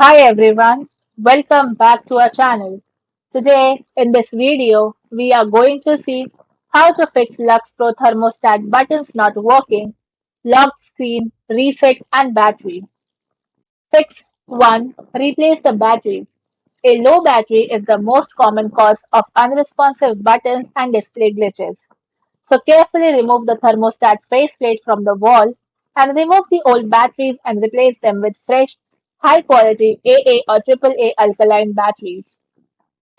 Hi everyone, welcome back to our channel. Today in this video we are going to see how to fix LUXPro Thermostat buttons not working, lock screen, reset and battery. Fix 1. Replace the batteries. A low battery is the most common cause of unresponsive buttons and display glitches. So carefully remove the thermostat faceplate from the wall and remove the old batteries and replace them with fresh, high quality AA or AAA alkaline batteries.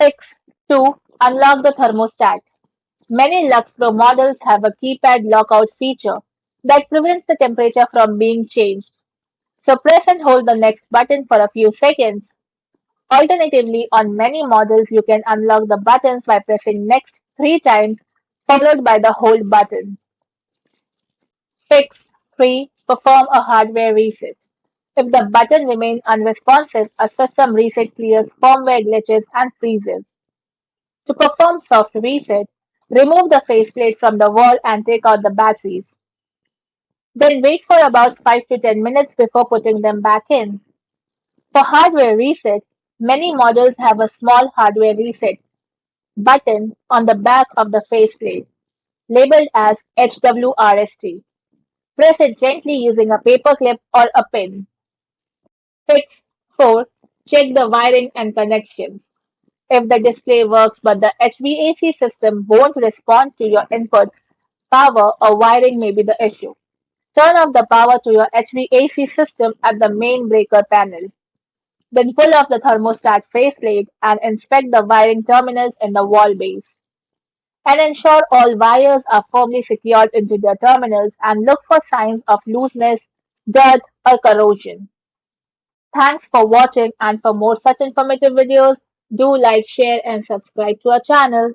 Fix 2. Unlock the thermostat. Many LuxPro models have a keypad lockout feature that prevents the temperature from being changed. So press and hold the next button for a few seconds. Alternatively, on many models you can unlock the buttons by pressing next 3 times followed by the hold button. Fix 3. Perform a hardware reset. If the button remains unresponsive, a system reset clears firmware glitches and freezes. To perform soft reset, remove the faceplate from the wall and take out the batteries. Then wait for about 5 to 10 minutes before putting them back in. For hardware reset, many models have a small hardware reset button on the back of the faceplate, labeled as HWRST. Press it gently using a paperclip or a pin. Fix 4. Check the wiring and connections. If the display works but the HVAC system won't respond to your inputs, power or wiring may be the issue. Turn off the power to your HVAC system at the main breaker panel. Then pull off the thermostat faceplate and inspect the wiring terminals in the wall base. And ensure all wires are firmly secured into their terminals and look for signs of looseness, dirt, or corrosion. Thanks for watching, and for more such informative videos, do like, share and subscribe to our channel.